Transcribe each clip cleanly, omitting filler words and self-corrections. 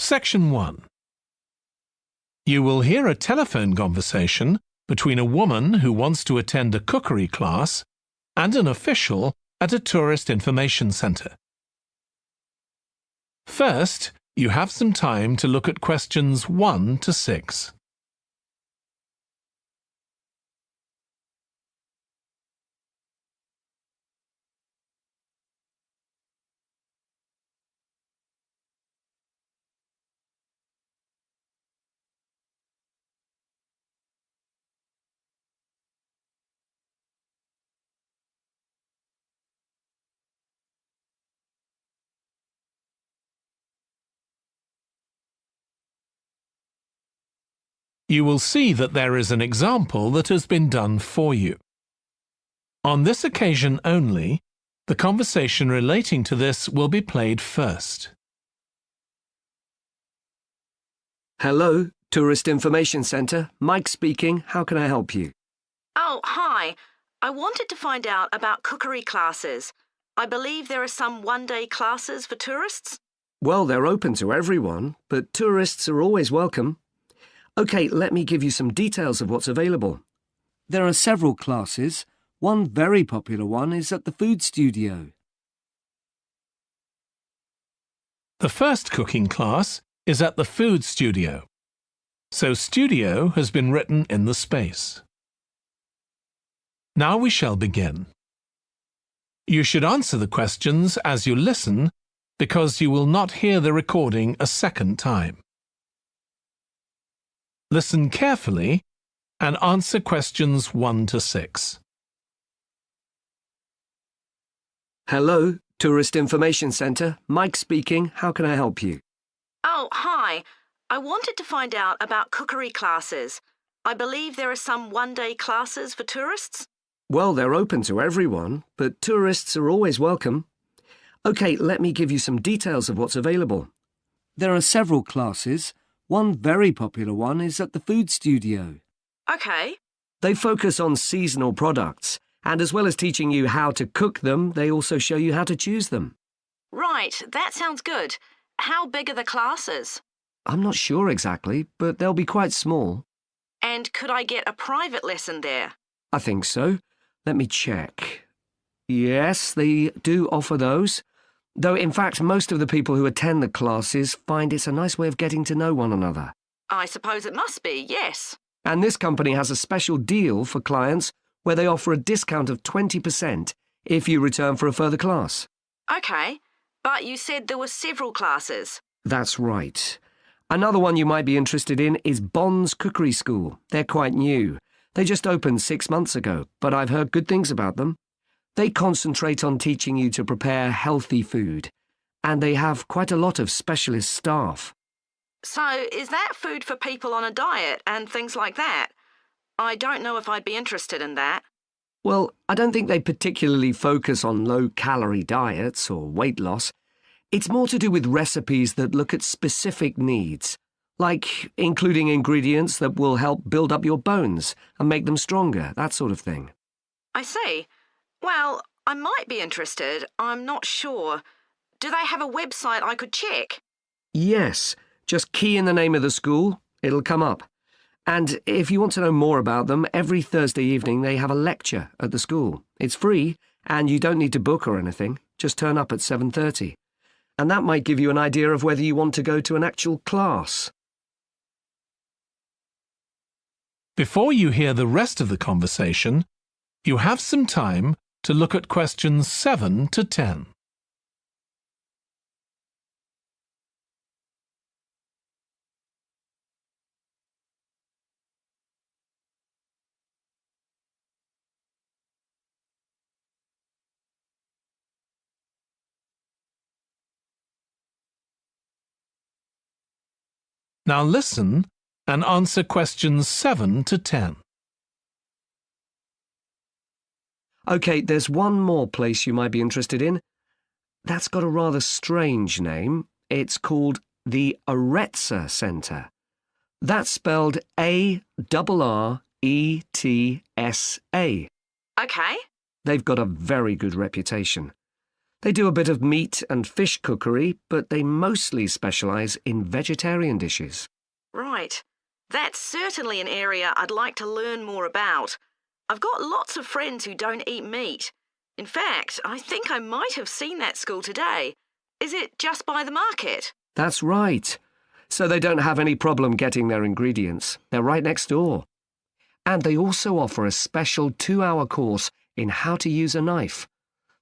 Section 1. You will hear a telephone conversation between a woman who wants to attend a cookery class and an official at a tourist information centre. First, you have some time to look at questions 1 to 6. You will see that there is an example that has been done for you. On this occasion only, the conversation relating to this will be played first. Hello, Tourist Information Centre. Mike speaking. How can I help you? Oh, hi. I wanted to find out about cookery classes. I believe there are some one-day classes for tourists. Well, they're open to everyone, but tourists are always welcome. OK, let me give you some details of what's available. There are several classes. One very popular one is at the food studio. The first cooking class is at the food studio, so studio has been written in the space. Now we shall begin. You should answer the questions as you listen because you will not hear the recording a second time. Listen carefully and answer questions 1 to 6. Hello, Tourist Information Centre. Mike speaking. How can I help you? Oh, hi. I wanted to find out about cookery classes. I believe there are some one-day classes for tourists. Well, they're open to everyone, but tourists are always welcome. OK, let me give you some details of what's available. There are several classes. One very popular one is at the food studio. OK. They focus on seasonal products, and as well as teaching you how to cook them, they also show you how to choose them. Right, that sounds good. How big are the classes? I'm not sure exactly, but they'll be quite small. And could I get a private lesson there? I think so. Let me check. Yes, they do offer those. Though, in fact, most of the people who attend the classes find it's a nice way of getting to know one another. I suppose it must be, yes. And this company has a special deal for clients where they offer a discount of 20% if you return for a further class. OK, but you said there were several classes. That's right. Another one you might be interested in is Bond's Cookery School. They're quite new. They just opened 6 months ago, but I've heard good things about them. They concentrate on teaching you to prepare healthy food, and they have quite a lot of specialist staff. So is that food for people on a diet and things like that? I don't know if I'd be interested in that. Well, I don't think they particularly focus on low-calorie diets or weight loss. It's more to do with recipes that look at specific needs, like including ingredients that will help build up your bones and make them stronger, that sort of thing. I see. Well, I might be interested. I'm not sure. Do they have a website I could check? Yes, just key in the name of the school. It'll come up. And if you want to know more about them, every Thursday evening they have a lecture at the school. It's free, and you don't need to book or anything. Just turn up at 7:30. And that might give you an idea of whether you want to go to an actual class. Before you hear the rest of the conversation, you have some time to look at questions 7 to 10. Now listen and answer questions 7 to 10. OK, there's one more place you might be interested in. That's got a rather strange name. It's called the Ielts Centre. That's spelled A-R-R-E-T-S-A. OK. They've got a very good reputation. They do a bit of meat and fish cookery, but they mostly specialise in vegetarian dishes. Right. That's certainly an area I'd like to learn more about. I've got lots of friends who don't eat meat. In fact, I think I might have seen that school today. Is it just by the market? That's right. So they don't have any problem getting their ingredients. They're right next door. And they also offer a special 2-hour course in how to use a knife.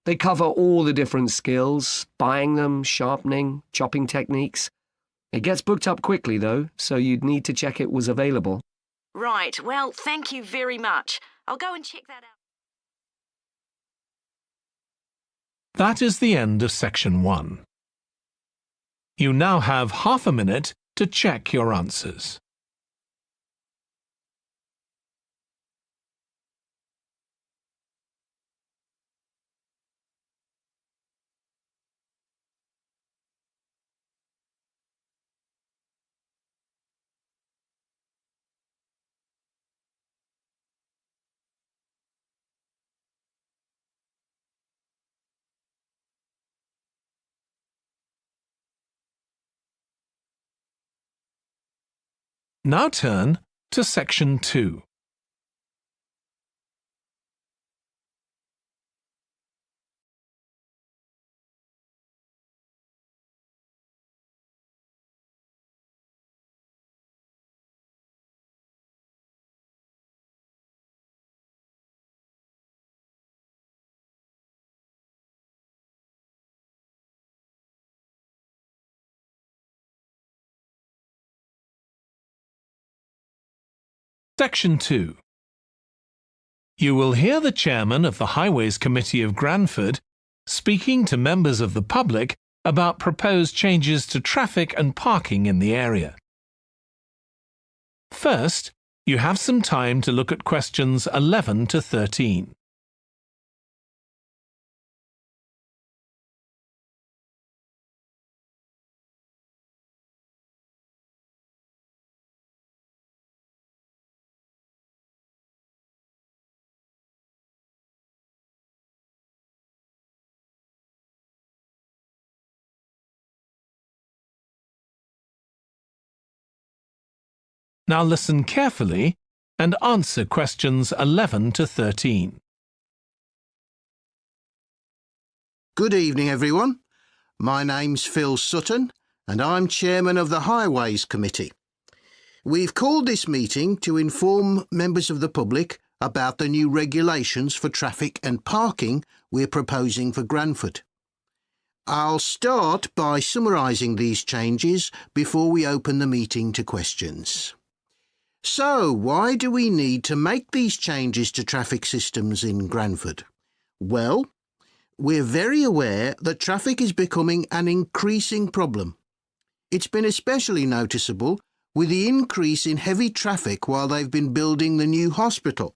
They cover all the different skills, buying them, sharpening, chopping techniques. It gets booked up quickly, though, so you'd need to check it was available. Right. Well, thank you very much. I'll go and check that out. That is the end of section 1. You now have half a minute to check your answers. Now turn to section 2. Section 2. You will hear the chairman of the Highways Committee of Granford speaking to members of the public about proposed changes to traffic and parking in the area. First, you have some time to look at questions 11 to 13. Now listen carefully and answer questions 11 to 13. Good evening, everyone. My name's Phil Sutton, and I'm chairman of the Highways Committee. We've called this meeting to inform members of the public about the new regulations for traffic and parking we're proposing for Granford. I'll start by summarising these changes before we open the meeting to questions. So, why do we need to make these changes to traffic systems in Granford? Well, we're very aware that traffic is becoming an increasing problem. It's been especially noticeable with the increase in heavy traffic while they've been building the new hospital.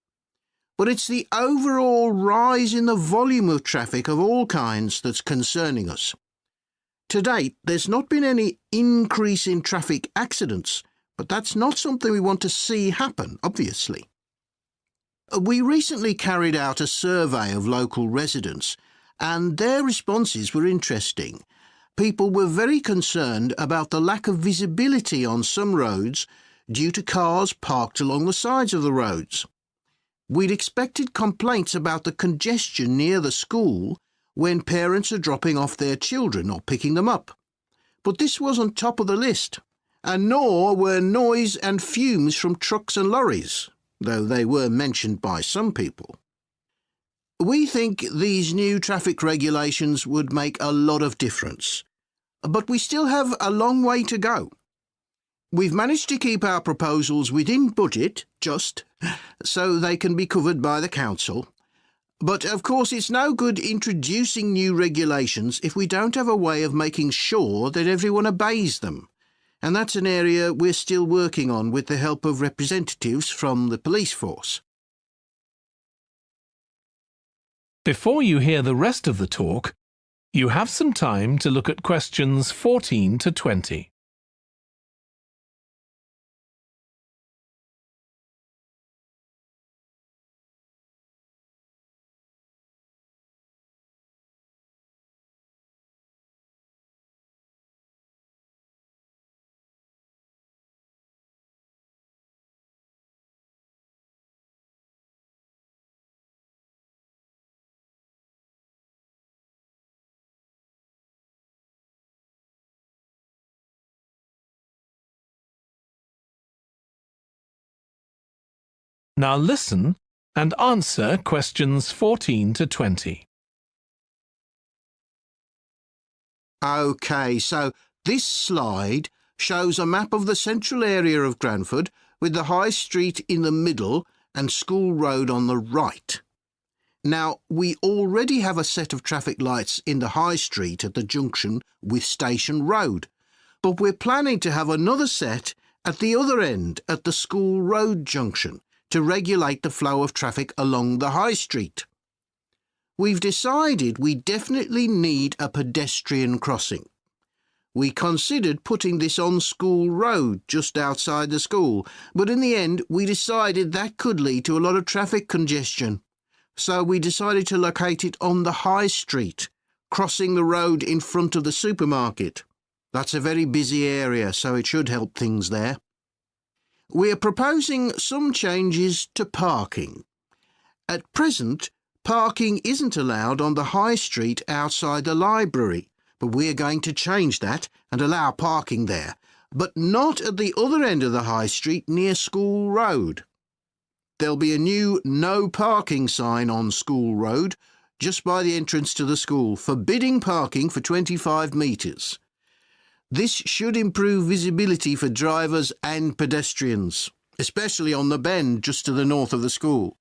But it's the overall rise in the volume of traffic of all kinds that's concerning us. To date, there's not been any increase in traffic accidents, but that's not something we want to see happen, obviously. We recently carried out a survey of local residents, and their responses were interesting. People were very concerned about the lack of visibility on some roads due to cars parked along the sides of the roads. We'd expected complaints about the congestion near the school when parents are dropping off their children or picking them up. But this wasn't top of the list, and nor were noise and fumes from trucks and lorries, though they were mentioned by some people. We think these new traffic regulations would make a lot of difference, but we still have a long way to go. We've managed to keep our proposals within budget, so they can be covered by the council. But of course it's no good introducing new regulations if we don't have a way of making sure that everyone obeys them. And that's an area we're still working on with the help of representatives from the police force. Before you hear the rest of the talk, you have some time to look at questions 14 to 20. Now listen and answer questions 14 to 20. OK, so this slide shows a map of the central area of Granford with the High Street in the middle and School Road on the right. Now, we already have a set of traffic lights in the High Street at the junction with Station Road, but we're planning to have another set at the other end at the School Road junction to regulate the flow of traffic along the High Street. We've decided we definitely need a pedestrian crossing. We considered putting this on School Road just outside the school, but in the end we decided that could lead to a lot of traffic congestion. So we decided to locate it on the High Street, crossing the road in front of the supermarket. That's a very busy area, so it should help things there. We're proposing some changes to parking. At present, parking isn't allowed on the High Street outside the library, but we're going to change that and allow parking there, but not at the other end of the High Street near School Road. There'll be a new no parking sign on School Road just by the entrance to the school, forbidding parking for 25 metres. This should improve visibility for drivers and pedestrians, especially on the bend just to the north of the school.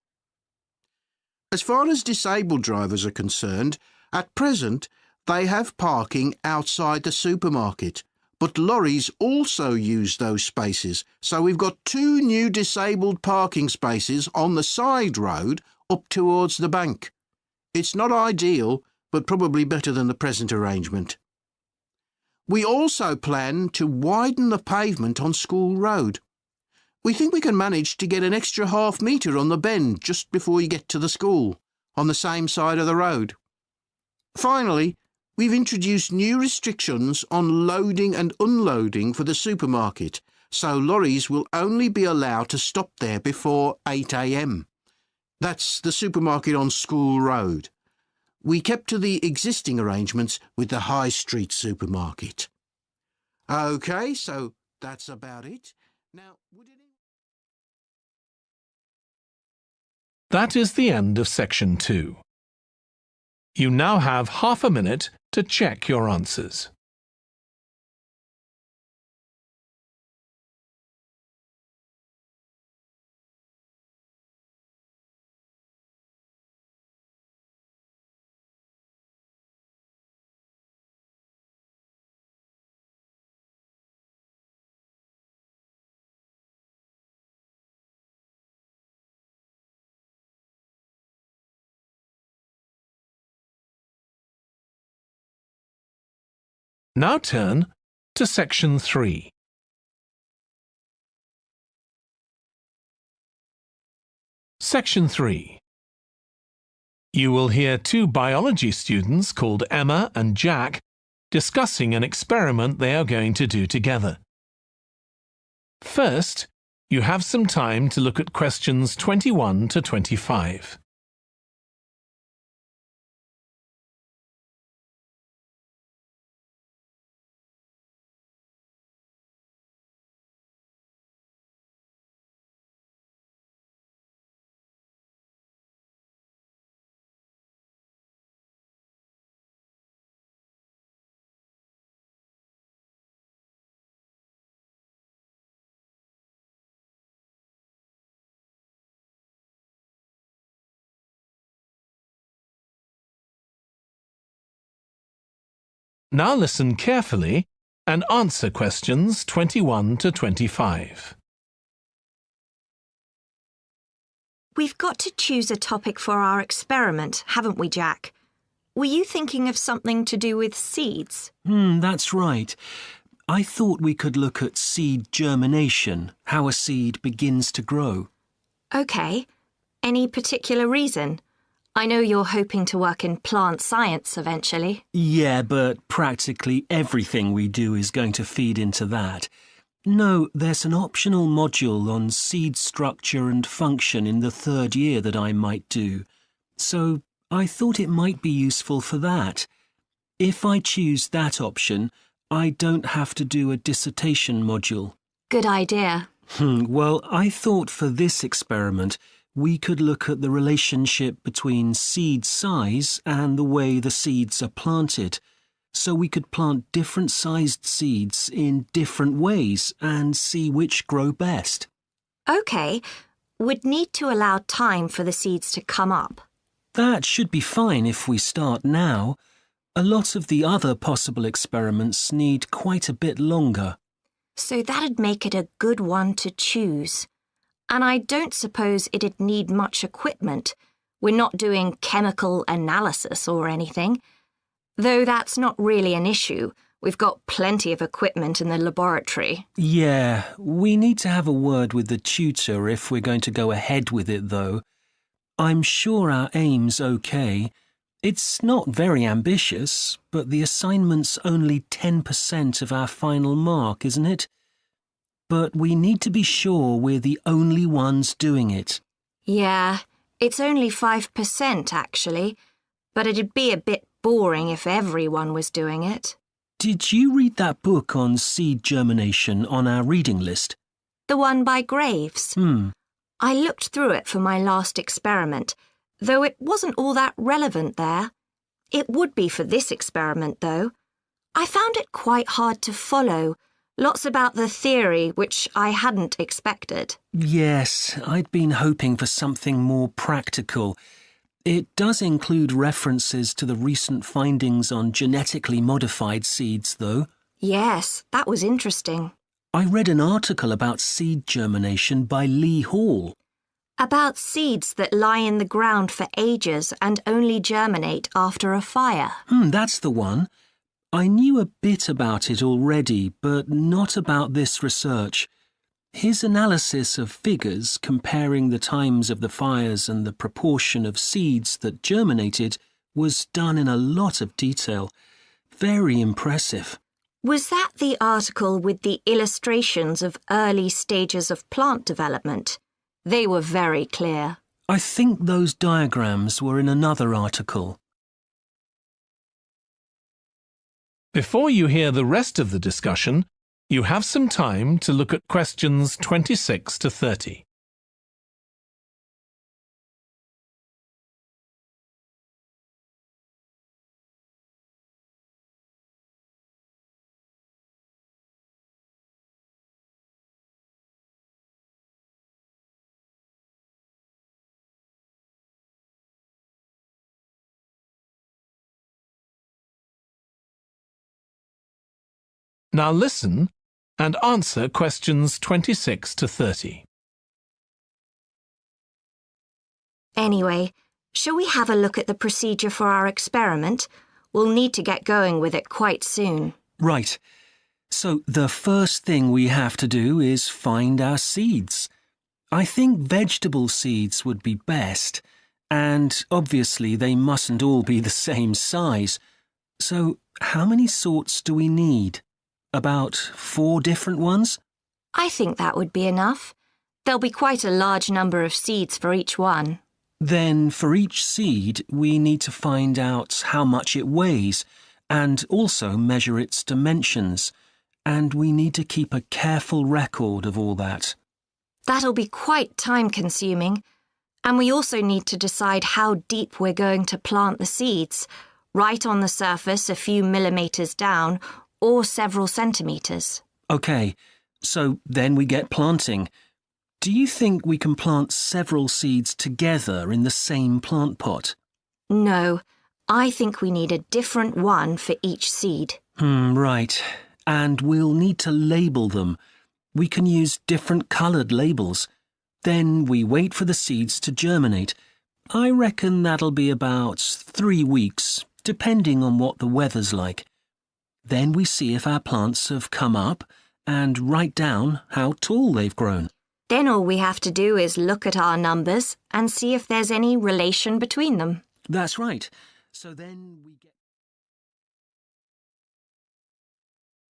As far as disabled drivers are concerned, at present they have parking outside the supermarket, but lorries also use those spaces, so we've got 2 new disabled parking spaces on the side road up towards the bank. It's not ideal, but probably better than the present arrangement. We also plan to widen the pavement on School Road. We think we can manage to get an extra half metre on the bend just before you get to the school, on the same side of the road. Finally, we've introduced new restrictions on loading and unloading for the supermarket, so lorries will only be allowed to stop there before 8 a.m. That's the supermarket on School Road. We kept to the existing arrangements with the High Street supermarket. OK, so that's about it. Now, That is the end of section 2. You now have half a minute to check your answers. Now turn to section 3. Section 3. You will hear 2 biology students called Emma and Jack discussing an experiment they are going to do together. First, you have some time to look at questions 21 to 25. Now listen carefully and answer questions 21 to 25. We've got to choose a topic for our experiment, haven't we, Jack? Were you thinking of something to do with seeds? That's right. I thought we could look at seed germination, how a seed begins to grow. OK. Any particular reason? I know you're hoping to work in plant science eventually. Yeah, but practically everything we do is going to feed into that. No, there's an optional module on seed structure and function in the 3rd year that I might do. So I thought it might be useful for that. If I choose that option, I don't have to do a dissertation module. Good idea. Well, I thought for this experiment we could look at the relationship between seed size and the way the seeds are planted. So we could plant different sized seeds in different ways and see which grow best. OK, we'd need to allow time for the seeds to come up. That should be fine if we start now. A lot of the other possible experiments need quite a bit longer. So that'd make it a good one to choose. And I don't suppose it'd need much equipment. We're not doing chemical analysis or anything. Though that's not really an issue. We've got plenty of equipment in the laboratory. Yeah, we need to have a word with the tutor if we're going to go ahead with it, though. I'm sure our aim's okay. It's not very ambitious, but the assignment's only 10% of our final mark, isn't it? But we need to be sure we're the only ones doing it. Yeah, it's only 5% actually, but it'd be a bit boring if everyone was doing it. Did you read that book on seed germination on our reading list? The one by Graves? I looked through it for my last experiment, though it wasn't all that relevant there. It would be for this experiment, though. I found it quite hard to follow. Lots about the theory, which I hadn't expected. Yes, I'd been hoping for something more practical. It does include references to the recent findings on genetically modified seeds, though. Yes, that was interesting. I read an article about seed germination by Lee Hall. About seeds that lie in the ground for ages and only germinate after a fire. That's the one. I knew a bit about it already, but not about this research. His analysis of figures comparing the times of the fires and the proportion of seeds that germinated was done in a lot of detail. Very impressive. Was that the article with the illustrations of early stages of plant development? They were very clear. I think those diagrams were in another article. Before you hear the rest of the discussion, you have some time to look at questions 26 to 30. Now listen and answer questions 26 to 30. Anyway, shall we have a look at the procedure for our experiment? We'll need to get going with it quite soon. Right. So the first thing we have to do is find our seeds. I think vegetable seeds would be best, and obviously they mustn't all be the same size. So how many sorts do we need? About 4 different ones? I think that would be enough. There'll be quite a large number of seeds for each one. Then for each seed, we need to find out how much it weighs and also measure its dimensions. And we need to keep a careful record of all that. That'll be quite time-consuming. And we also need to decide how deep we're going to plant the seeds, right on the surface a few millimetres down, or several centimetres. OK, so then we get planting. Do you think we can plant several seeds together in the same plant pot? No, I think we need a different one for each seed. Right. And we'll need to label them. We can use different coloured labels. Then we wait for the seeds to germinate. I reckon that'll be about 3 weeks, depending on what the weather's like. Then we see if our plants have come up and write down how tall they've grown. Then all we have to do is look at our numbers and see if there's any relation between them. That's right. So then we get...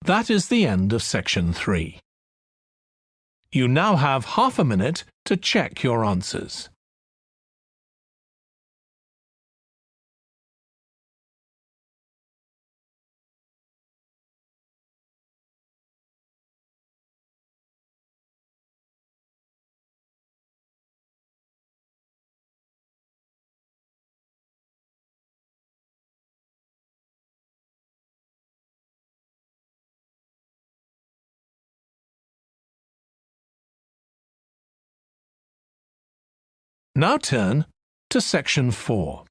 That is the end of section 3. You now have half a minute to check your answers. Now turn to Section 4.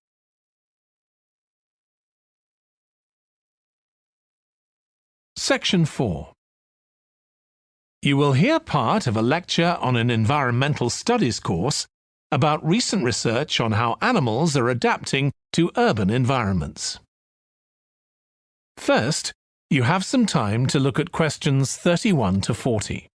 Section 4. You will hear part of a lecture on an environmental studies course about recent research on how animals are adapting to urban environments. First, you have some time to look at questions 31 to 40.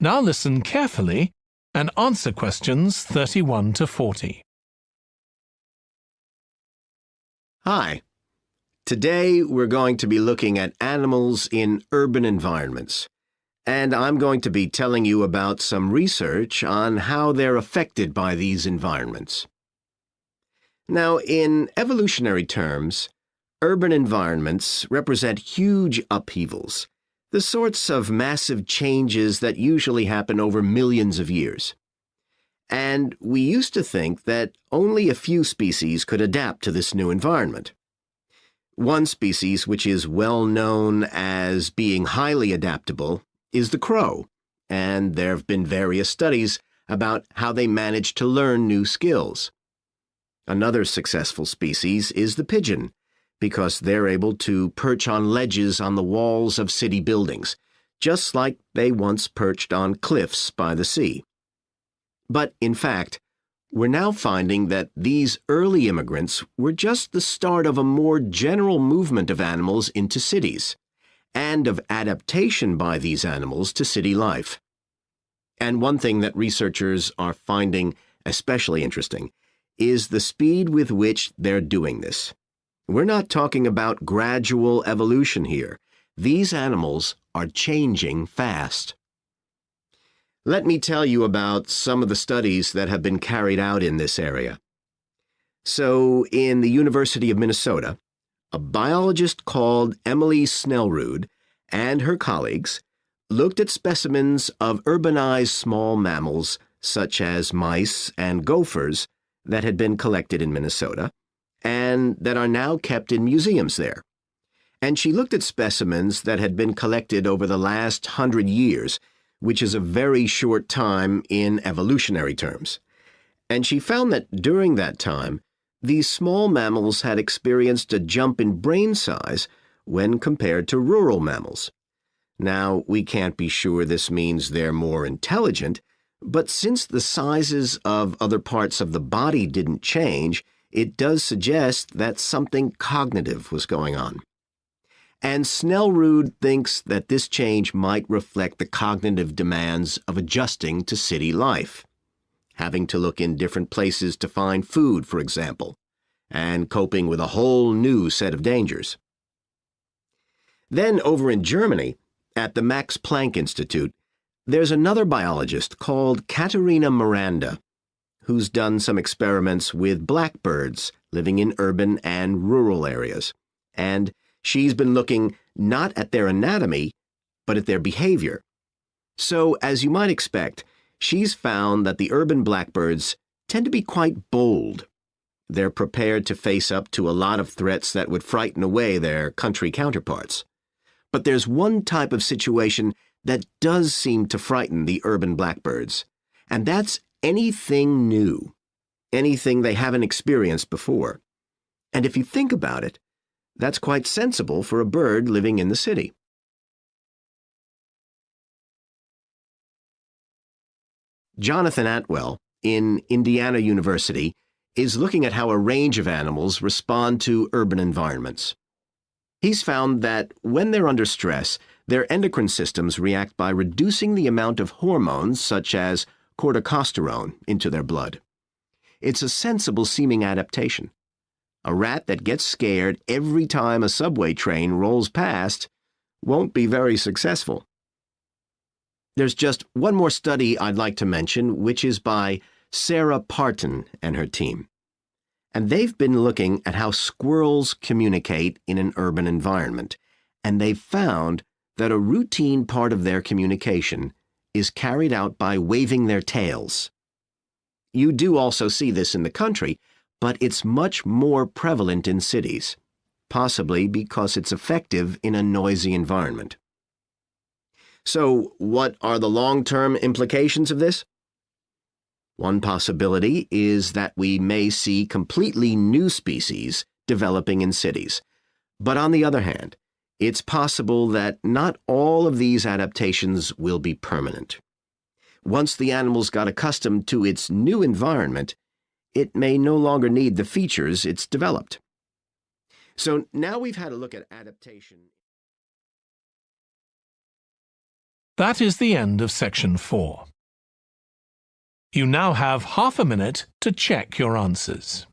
Now listen carefully and answer questions 31 to 40. Hi. Today we're going to be looking at animals in urban environments, and I'm going to be telling you about some research on how they're affected by these environments. Now, in evolutionary terms, urban environments represent huge upheavals, the sorts of massive changes that usually happen over millions of years. And we used to think that only a few species could adapt to this new environment. One species which is well known as being highly adaptable is the crow, and there have been various studies about how they manage to learn new skills. Another successful species is the pigeon, because they're able to perch on ledges on the walls of city buildings, just like they once perched on cliffs by the sea. But in fact, we're now finding that these early immigrants were just the start of a more general movement of animals into cities, and of adaptation by these animals to city life. And one thing that researchers are finding especially interesting is the speed with which they're doing this. We're not talking about gradual evolution here. These animals are changing fast. Let me tell you about some of the studies that have been carried out in this area. So, in the University of Minnesota, a biologist called Emily Snellrud and her colleagues looked at specimens of urbanized small mammals such as mice and gophers that had been collected in Minnesota and that are now kept in museums there. And she looked at specimens that had been collected over the last 100 years, which is a very short time in evolutionary terms. And she found that during that time, these small mammals had experienced a jump in brain size when compared to rural mammals. Now, we can't be sure this means they're more intelligent, but since the sizes of other parts of the body didn't change, it does suggest that something cognitive was going on. And Snellrud thinks that this change might reflect the cognitive demands of adjusting to city life, having to look in different places to find food, for example, and coping with a whole new set of dangers. Then over in Germany, at the Max Planck Institute, there's another biologist called Katharina Miranda, who's done some experiments with blackbirds living in urban and rural areas. And she's been looking not at their anatomy, but at their behavior. So, as you might expect, she's found that the urban blackbirds tend to be quite bold. They're prepared to face up to a lot of threats that would frighten away their country counterparts. But there's one type of situation that does seem to frighten the urban blackbirds, and that's anything new, anything they haven't experienced before. And if you think about it, that's quite sensible for a bird living in the city. Jonathan Atwell, in Indiana University, is looking at how a range of animals respond to urban environments. He's found that when they're under stress, Their endocrine systems react by reducing the amount of hormones such as corticosterone into their blood. It's a sensible-seeming adaptation. A rat that gets scared every time a subway train rolls past won't be very successful. There's just one more study I'd like to mention, which is by Sarah Parton and her team. And they've been looking at how squirrels communicate in an urban environment, and they've found that a routine part of their communication is carried out by waving their tails. You do also see this in the country, but it's much more prevalent in cities, possibly because it's effective in a noisy environment. So, what are the long-term implications of this? One possibility is that we may see completely new species developing in cities. But on the other hand, it's possible that not all of these adaptations will be permanent. Once the animals got accustomed to its new environment, it may no longer need the features it's developed. So now we've had a look at adaptation. That is the end of section 4. You now have half a minute to check your answers.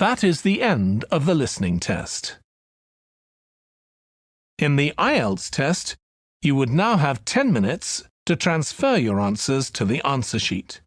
That is the end of the listening test. In the IELTS test, you would now have 10 minutes to transfer your answers to the answer sheet.